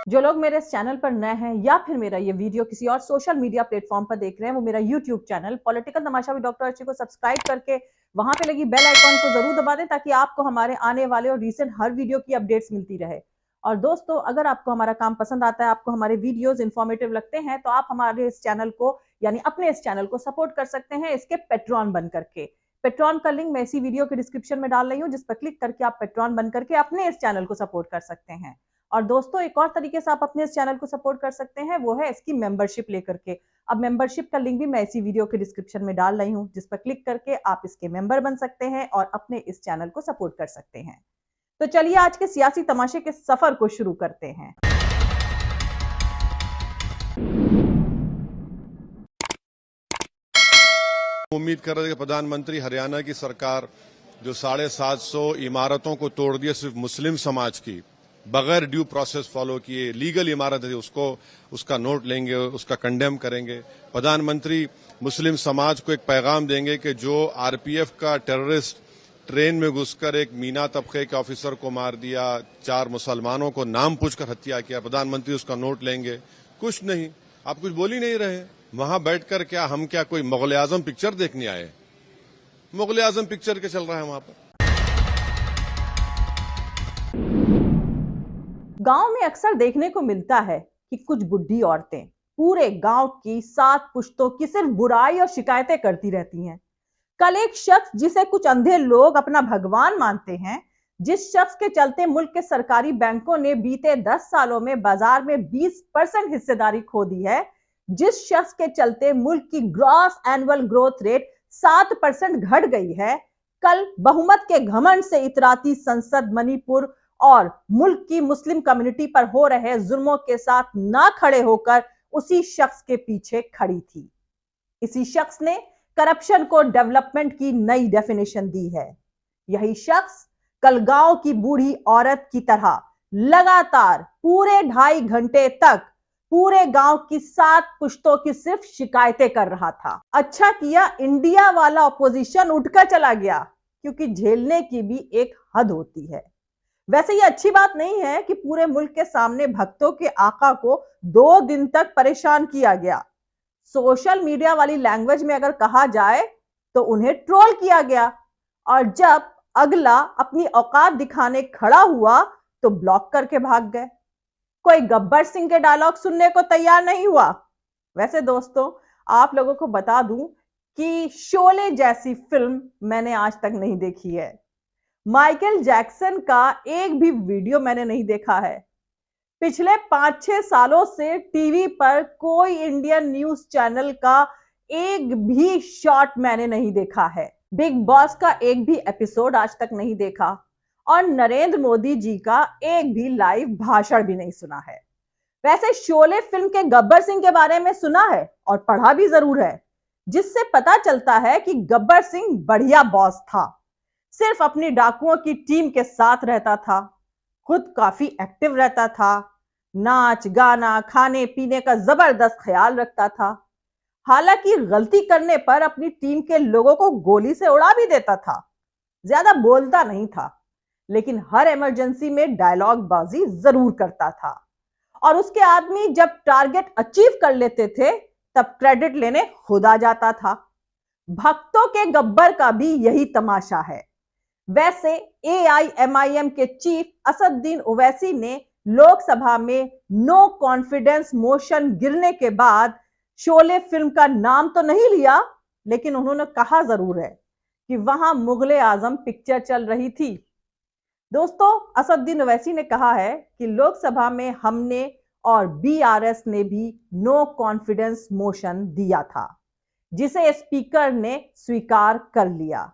जो लोग मेरे इस चैनल पर नए हैं या फिर मेरा ये वीडियो किसी और सोशल मीडिया प्लेटफॉर्म पर देख रहे हैं, वो मेरा YouTube channel political Tamasha with doctor Archi को सब्सक्राइब करके वहां पे लगी बेल आइकॉन को जरूर दबा दें ताकि आपको हमारे आने वाले और रीसेंट हर वीडियो की अपडेट्स मिलती रहे। और दोस्तों, अगर आपको हमारा काम पसंद आता है, आपको हमारे वीडियोस इंफॉर्मेटिव लगते हैं, तो आप हमारे इस चैनल को यानी अपने इस चैनल को सपोर्ट कर सकते हैं इसके पेट्रॉन बन करके। पेट्रॉन का लिंक मैं इसी वीडियो के डिस्क्रिप्शन में डाल रही हूँ, जिस पर क्लिक करके आप पेट्रॉन बन करके अपने इस चैनल को सपोर्ट कर सकते हैं। और दोस्तों, एक और तरीके से आप अपने इस चैनल को सपोर्ट कर सकते हैं, वो है इसकी मेंबरशिप लेकर के। अब मेंबरशिप का लिंक भी मैं इसी वीडियो के डिस्क्रिप्शन में डाल रही हूँ, जिस पर क्लिक करके आप इसके मेंबर बन सकते हैं और अपने इस चैनल को सपोर्ट कर सकते हैं। तो चलिए आज के सियासी तमाशे के सफर को शुरू करते हैं। उम्मीद कर रहे थे कि प्रधानमंत्री हरियाणा की सरकार जो 750 इमारतों को तोड़ दिया सिर्फ मुस्लिम समाज की, बगैर ड्यू प्रोसेस फॉलो किए लीगल इमारत है, उसका नोट लेंगे, उसका कंडेम करेंगे। प्रधानमंत्री मुस्लिम समाज को एक पैगाम देंगे कि जो आरपीएफ का टेररिस्ट ट्रेन में घुसकर एक मीना तबके के ऑफिसर को मार दिया, 4 मुसलमानों को नाम पूछकर हत्या किया, प्रधानमंत्री उसका नोट लेंगे। कुछ नहीं, आप कुछ बोल ही नहीं रहे। वहां बैठकर हम क्या कोई मुगल आजम पिक्चर देखने आए? मुगल आजम पिक्चर के चल रहा है वहां पर। गांव में अक्सर देखने को मिलता है कि कुछ बुढ़ी औरतें पूरे गांव की 7 पुश्तों की सिर्फ बुराई और शिकायतें करती रहती हैं। कल एक शख्स जिसे कुछ अंधे लोग अपना भगवान मानते हैं, जिस शख्स के चलते मुल्क के सरकारी बैंकों ने बीते 10 सालों में बाजार में 20% हिस्सेदारी खो दी है, जिस शख्स के चलते मुल्क की ग्रॉस एनुअल ग्रोथ रेट 7% घट गई है, कल बहुमत के घमंड से इतराती संसद मणिपुर और मुल्क की मुस्लिम कम्युनिटी पर हो रहे जुल्मों के साथ ना खड़े होकर उसी शख्स के पीछे खड़ी थी। इसी शख्स ने करप्शन को डेवलपमेंट की नई डेफिनेशन दी है। यही शख्स कल गांव की बूढ़ी औरत की तरह लगातार पूरे 2.5 घंटे तक पूरे गांव की 7 पुश्तों की सिर्फ शिकायतें कर रहा था। अच्छा किया इंडिया वाला ऑपोजिशन उठकर चला गया, क्योंकि झेलने की भी एक हद होती है। वैसे ये अच्छी बात नहीं है कि पूरे मुल्क के सामने भक्तों के आका को 2 दिन तक परेशान किया गया। सोशल मीडिया वाली लैंग्वेज में अगर कहा जाए तो उन्हें ट्रोल किया गया, और जब अगला अपनी औकात दिखाने खड़ा हुआ तो ब्लॉक करके भाग गए। कोई गब्बर सिंह के डायलॉग सुनने को तैयार नहीं हुआ। वैसे दोस्तों, आप लोगों को बता दूं कि शोले जैसी फिल्म मैंने आज तक नहीं देखी है। माइकल जैक्सन का एक भी वीडियो मैंने नहीं देखा है। पिछले 5-6 सालों से टीवी पर कोई इंडियन न्यूज चैनल का एक भी शॉट मैंने नहीं देखा है। बिग बॉस का एक भी एपिसोड आज तक नहीं देखा, और नरेंद्र मोदी जी का एक भी लाइव भाषण भी नहीं सुना है। वैसे शोले फिल्म के गब्बर सिंह के बारे में सुना है और पढ़ा भी जरूर है, जिससे पता चलता है कि गब्बर सिंह बढ़िया बॉस था। सिर्फ अपनी डाकुओं की टीम के साथ रहता था, खुद काफी एक्टिव रहता था, नाच गाना खाने पीने का जबरदस्त ख्याल रखता था। हालांकि गलती करने पर अपनी टीम के लोगों को गोली से उड़ा भी देता था। ज्यादा बोलता नहीं था, लेकिन हर इमरजेंसी में डायलॉग बाजी जरूर करता था, और उसके आदमी जब टारगेट अचीव कर लेते थे तब क्रेडिट लेने खुद आ जाता था। भक्तों के गब्बर का भी यही तमाशा है। वैसे एआईएमआईएम के चीफ असदुद्दीन ओवैसी ने लोकसभा में नो कॉन्फिडेंस मोशन गिरने के बाद शोले फिल्म का नाम तो नहीं लिया, लेकिन उन्होंने कहा जरूर है कि वहां मुगले आजम पिक्चर चल रही थी। दोस्तों, असदुद्दीन ओवैसी ने कहा है कि लोकसभा में हमने और बीआरएस ने भी नो कॉन्फिडेंस मोशन दिया था, जिसे स्पीकर ने स्वीकार कर लिया।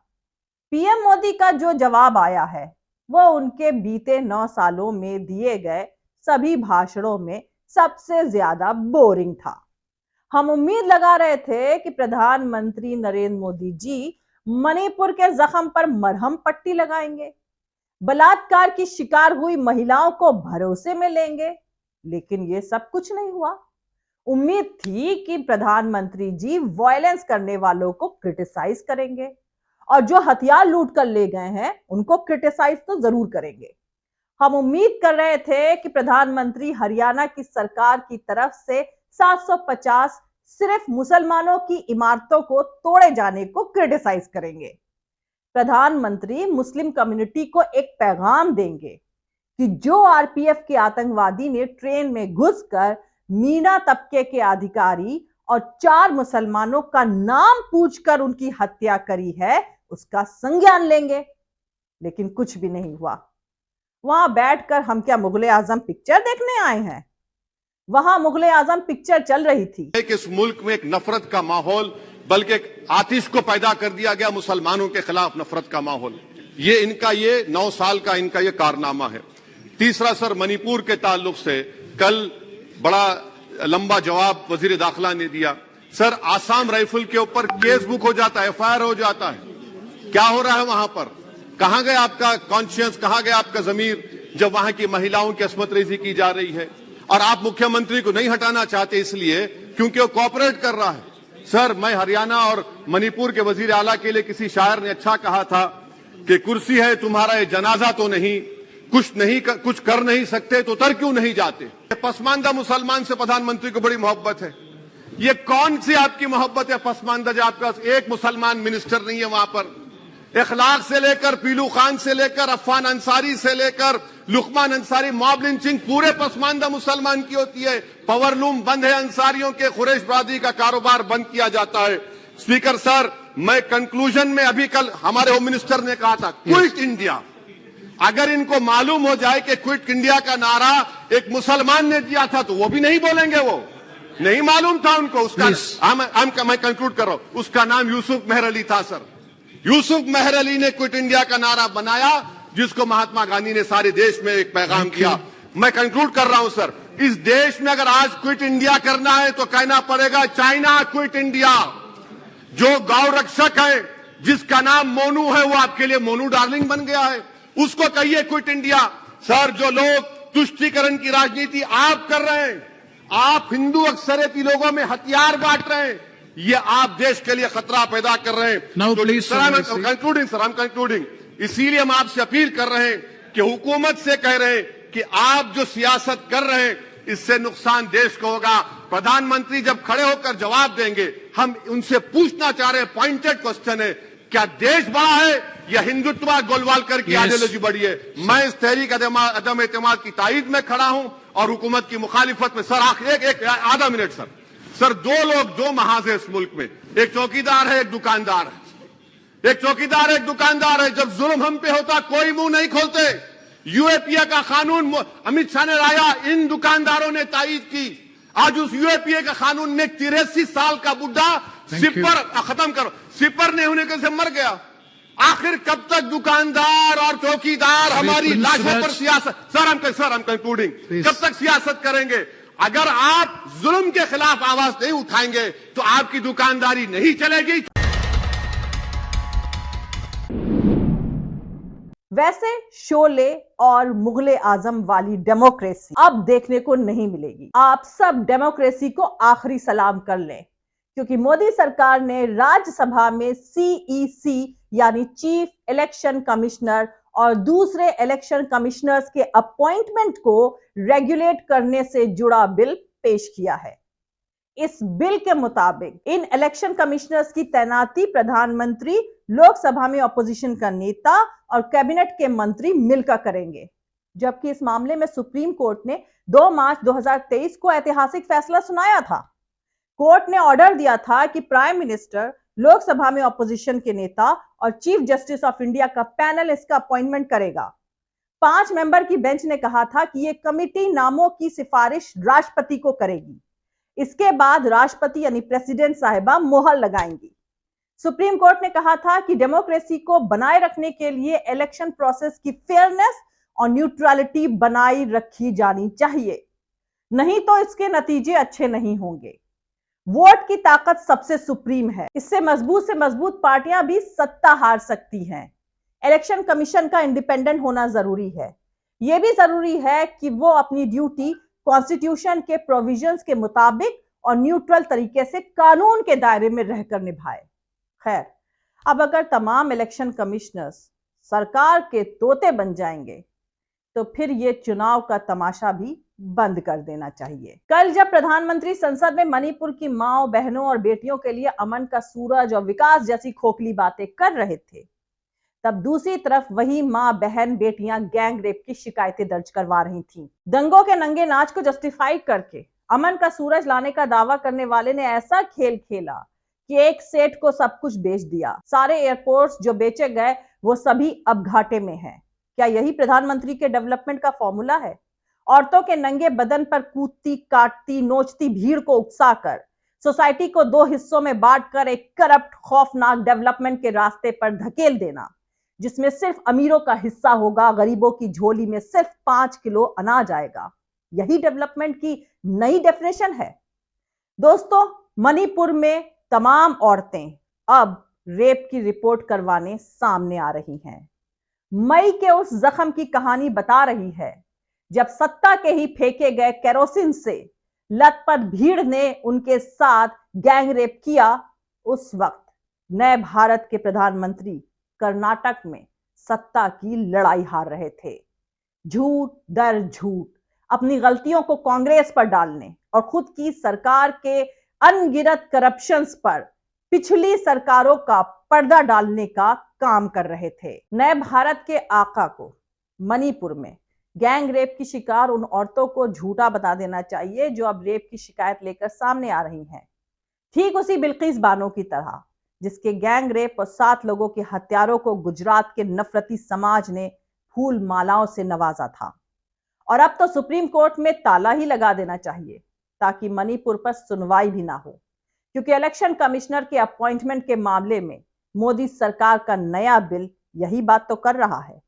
पीएम मोदी का जो जवाब आया है वो उनके बीते 9 सालों में दिए गए सभी भाषणों में सबसे ज्यादा बोरिंग था। हम उम्मीद लगा रहे थे कि प्रधानमंत्री नरेंद्र मोदी जी मणिपुर के जख्म पर मरहम पट्टी लगाएंगे, बलात्कार की शिकार हुई महिलाओं को भरोसे में लेंगे, लेकिन ये सब कुछ नहीं हुआ। उम्मीद थी कि प्रधानमंत्री जी वायलेंस करने वालों को क्रिटिसाइज करेंगे, और जो हथियार लूट कर ले गए हैं उनको क्रिटिसाइज तो जरूर करेंगे। हम उम्मीद कर रहे थे कि प्रधानमंत्री हरियाणा की सरकार की तरफ से 750 सिर्फ मुसलमानों की इमारतों को तोड़े जाने को क्रिटिसाइज करेंगे। प्रधानमंत्री मुस्लिम कम्युनिटी को एक पैगाम देंगे कि जो आरपीएफ के आतंकवादी ने ट्रेन में घुसकर मीना तबके के अधिकारी और 4 मुसलमानों का नाम पूछकर उनकी हत्या करी है, उसका संज्ञान लेंगे। लेकिन कुछ भी नहीं हुआ। वहां बैठकर हम क्या मुगले आजम पिक्चर देखने आए हैं? वहां मुगले आजम पिक्चर चल रही थी। इस मुल्क में एक नफरत का माहौल, बल्कि एक आतिश को पैदा कर दिया गया, मुसलमानों के खिलाफ नफरत का माहौल। ये 9 साल का इनका ये कारनामा है। तीसरा सर, मणिपुर के ताल्लुक से कल बड़ा लंबा जवाब वजीर दाखिला ने दिया। सर, आसाम राइफल के ऊपर केस बुक हो जाता है, एफआईआर हो जाता है। क्या हो रहा है वहां पर? कहां गया आपका कॉन्शियंस, कहां गया आपका जमीर जब वहां की महिलाओं की असमत रेजी की जा रही है? और आप मुख्यमंत्री को नहीं हटाना चाहते इसलिए क्योंकि वो कोऑपरेट कर रहा है। सर, मैं हरियाणा और मणिपुर के वजीर आला के लिए किसी शायर ने अच्छा कहा था कि कुर्सी है तुम्हारा ये जनाजा तो नहीं, कुछ कर नहीं सकते तो उतर क्यों नहीं जाते। पसमानदा मुसलमान से प्रधानमंत्री को बड़ी मोहब्बत है। ये कौन सी आपकी मोहब्बत है पसमानदा, जो आपका एक मुसलमान मिनिस्टर नहीं है वहां पर? इखलाक से लेकर पीलू खान से लेकर अफान अंसारी से लेकर लुकमान अंसारी, मॉब लिंचिंग पूरे पसमानदा मुसलमान की होती है। पावर लूम बंद है अंसारियों के, कुरैश बरादरी का कारोबार बंद किया जाता है। स्पीकर सर, मैं कंक्लूजन में अभी कल हमारे होम मिनिस्टर ने कहा था क्विट इंडिया। अगर इनको मालूम हो जाए कि क्विट इंडिया का नारा एक मुसलमान ने दिया था तो वो भी नहीं बोलेंगे। वो नहीं मालूम था उनको। उसका मैं कंक्लूड कर रहा हूं, उसका नाम यूसुफ मेहर अली था सर। यूसुफ मेहर अली ने क्विट इंडिया का नारा बनाया, जिसको महात्मा गांधी ने सारे देश में एक पैगाम किया। मैं कंक्लूड कर रहा हूं सर, इस देश में अगर आज क्विट इंडिया करना है तो कहना पड़ेगा चाइना क्विट इंडिया। जो गौ रक्षक है जिसका नाम मोनू है, वो आपके लिए मोनू डार्लिंग बन गया है, उसको कहिए क्विट इंडिया। सर, जो लोग तुष्टीकरण की राजनीति आप कर रहे हैं, आप हिंदू अक्सरियती लोगों में हथियार बांट रहे हैं, ये आप देश के लिए खतरा पैदा कर रहे हैं। सर, हम कंक्लूडिंग। इसीलिए हम आपसे अपील कर रहे हैं कि हुकूमत से कह रहे हैं कि आप जो सियासत कर रहे हैं इससे नुकसान देश को होगा। प्रधानमंत्री जब खड़े होकर जवाब देंगे, हम उनसे पूछना चाह रहे हैं, पॉइंटेड क्वेश्चन है, क्या देश बड़ा है या हिंदुत्व गोलवालकर की आइडियोलॉजी बड़ी है? मैं इस तहरीक अदम एतमाद की तायद में खड़ा हूं और हुकूमत की मुखालिफत में। सर, एक आधा मिनट सर, 2 लोग 2 महाज है इस मुल्क में, एक चौकीदार है, एक दुकानदार है। एक चौकीदार है, एक दुकानदार है। जब जुल्म हम पे होता कोई मुंह नहीं खोलते। यूएपीए का कानून अमित शाह ने लाया, इन दुकानदारों ने तायद की। आज उस यूएपीए का कानून में 83 साल का बुढ़ा सिपर ने होने से मर गया। आखिर कब तक दुकानदार और चौकीदार हमारी लाशों पर सियासत? सर, हम कंक्लूडिंग। कब तक सियासत करेंगे? अगर आप जुल्म के खिलाफ आवाज नहीं उठाएंगे तो आपकी दुकानदारी नहीं चलेगी। वैसे शोले और मुगले आजम वाली डेमोक्रेसी अब देखने को नहीं मिलेगी। आप सब डेमोक्रेसी को आखिरी सलाम कर लें, क्योंकि मोदी सरकार ने राज्यसभा में सीईसी यानी चीफ इलेक्शन कमिश्नर और दूसरे इलेक्शन कमिश्नर्स के अपॉइंटमेंट को रेगुलेट करने से जुड़ा बिल पेश किया है। इस बिल के मुताबिक इन इलेक्शन कमिश्नर्स की तैनाती प्रधानमंत्री, लोकसभा में ऑपोजिशन का नेता और कैबिनेट के मंत्री मिलकर करेंगे। जबकि इस मामले में सुप्रीम कोर्ट ने 2 मार्च 2023 को ऐतिहासिक फैसला सुनाया था। कोर्ट ने ऑर्डर दिया था कि प्राइम मिनिस्टर, लोकसभा में ऑपोजिशन के नेता और चीफ जस्टिस ऑफ इंडिया का पैनल इसका अपॉइंटमेंट करेगा। 5 मेंबर की बेंच ने कहा था कि यह कमिटी नामों की सिफारिश राष्ट्रपति को करेगी। इसके बाद राष्ट्रपति यानी प्रेसिडेंट साहिबा मोहर लगाएंगी। सुप्रीम कोर्ट ने कहा था कि डेमोक्रेसी को बनाए रखने के लिए इलेक्शन प्रोसेस की फेयरनेस और न्यूट्रलिटी बनाई रखी जानी चाहिए, नहीं तो इसके नतीजे अच्छे नहीं होंगे। वोट की ताकत सबसे सुप्रीम है, इससे मजबूत से मजबूत पार्टियां भी सत्ता हार सकती हैं। इलेक्शन कमीशन का इंडिपेंडेंट होना जरूरी है। यह भी जरूरी है कि वो अपनी ड्यूटी कॉन्स्टिट्यूशन के प्रोविजंस के मुताबिक और न्यूट्रल तरीके से कानून के दायरे में रहकर निभाए। खैर, अब अगर तमाम इलेक्शन कमिश्नर्स सरकार के तोते बन जाएंगे तो फिर ये चुनाव का तमाशा भी बंद कर देना चाहिए। कल जब प्रधानमंत्री संसद में मणिपुर की माओ, बहनों और बेटियों के लिए अमन का सूरज और विकास जैसी खोखली बातें कर रहे थे, तब दूसरी तरफ वही मां, बहन, बेटियां गैंग रेप की शिकायतें दर्ज करवा रही थीं। दंगों के नंगे नाच को जस्टिफाई करके अमन का सूरज लाने का दावा करने वाले ने ऐसा खेल खेला कि एक सेठ को सब कुछ बेच दिया। सारे एयरपोर्ट्स जो बेचे गए वो सभी अब घाटे में हैं। क्या यही प्रधानमंत्री के डेवलपमेंट का फॉर्मूला है? औरतों के नंगे बदन पर कूदती, काटती, नोचती भीड़ को उकसाकर सोसाइटी को दो हिस्सों में बांटकर एक करप्ट, खौफनाक डेवलपमेंट के रास्ते पर धकेल देना, जिसमें सिर्फ अमीरों का हिस्सा होगा, गरीबों की झोली में सिर्फ 5 किलो अनाज आएगा। यही डेवलपमेंट की नई डेफिनेशन है। दोस्तों, मणिपुर में तमाम औरतें अब रेप की रिपोर्ट करवाने सामने आ रही हैं। मई के उस जख्म की कहानी बता रही है जब सत्ता के ही फेंके गए केरोसिन से लथपथ भीड़ ने उनके साथ गैंग रेप किया। उस वक्त नए भारत के प्रधानमंत्री कर्नाटक में सत्ता की लड़ाई हार रहे थे। झूठ दर झूठ अपनी गलतियों को कांग्रेस पर डालने और खुद की सरकार के अनगिनत करप्शंस पर पिछली सरकारों का पर्दा डालने का काम कर रहे थे। नए भारत के आका को मणिपुर में गैंग रेप की शिकार उन औरतों को झूठा बता देना चाहिए जो अब रेप की शिकायत लेकर सामने आ रही हैं। ठीक उसी बिल्किस बानो की तरह जिसके गैंग रेप और 7 लोगों के हत्यारों को गुजरात के नफरती समाज ने फूल मालाओं से नवाजा था। और अब तो सुप्रीम कोर्ट में ताला ही लगा देना चाहिए ताकि मणिपुर पर सुनवाई भी ना हो, क्योंकि इलेक्शन कमिश्नर के अपॉइंटमेंट के मामले में मोदी सरकार का नया बिल यही बात तो कर रहा है।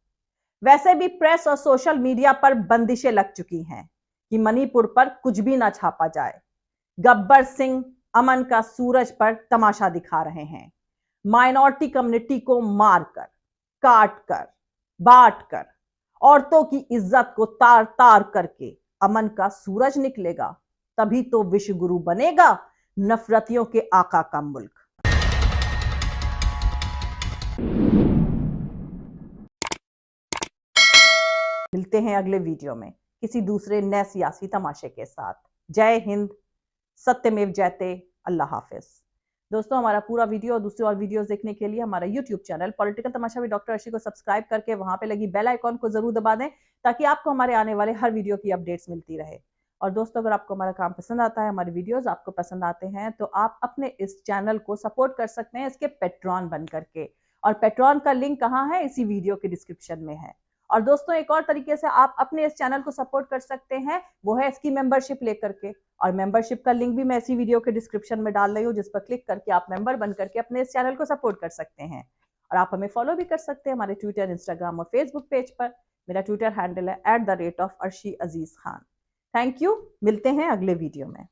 वैसे भी प्रेस और सोशल मीडिया पर बंदिशें लग चुकी हैं कि मणिपुर पर कुछ भी ना छापा जाए। गब्बर सिंह अमन का सूरज पर तमाशा दिखा रहे हैं। माइनॉरिटी कम्युनिटी को मारकर, काटकर, बांटकर औरतों की इज्जत को तार तार करके अमन का सूरज निकलेगा, तभी तो विश्व गुरु बनेगा नफरतियों के आका का मुल्क। मिलते हैं अगले वीडियो में किसी दूसरे नए सियासी तमाशे के साथ। जय हिंद, सत्यमेव जयते, अल्लाह हाफिज। दोस्तों, हमारा पूरा वीडियो और दूसरे और वीडियोस देखने के लिए हमारा YouTube channel political Tamasha with doctor Arshi को सब्सक्राइब करके वहां पे लगी बेल आइकॉन को जरूर दबा दें ताकि आपको हमारे आने वाले हर वीडियो की अपडेट्स मिलती रहे। और दोस्तों, अगर आपको हमारा काम पसंद आता है, हमारे वीडियोस आपको पसंद आते हैं, तो आप अपने इस चैनल को सपोर्ट कर सकते हैं इसके पेट्रॉन बन करके। और पेट्रॉन का लिंक कहाँ है? इसी वीडियो के डिस्क्रिप्शन में है। और दोस्तों, एक और तरीके से आप अपने इस चैनल को सपोर्ट कर सकते हैं, वो है इसकी मेंबरशिप लेकर के। और मेंबरशिप का लिंक भी मैं इसी वीडियो के डिस्क्रिप्शन में डाल रही हूँ, जिस पर क्लिक करके आप मेंबर बन करके अपने इस चैनल को सपोर्ट कर सकते हैं। और आप हमें फॉलो भी कर सकते हैं हमारे ट्विटर, इंस्टाग्राम और फेसबुक पेज पर। मेरा ट्विटर हैंडल है @arshi aziz khan। Thank you. मिलते हैं अगले वीडियो में।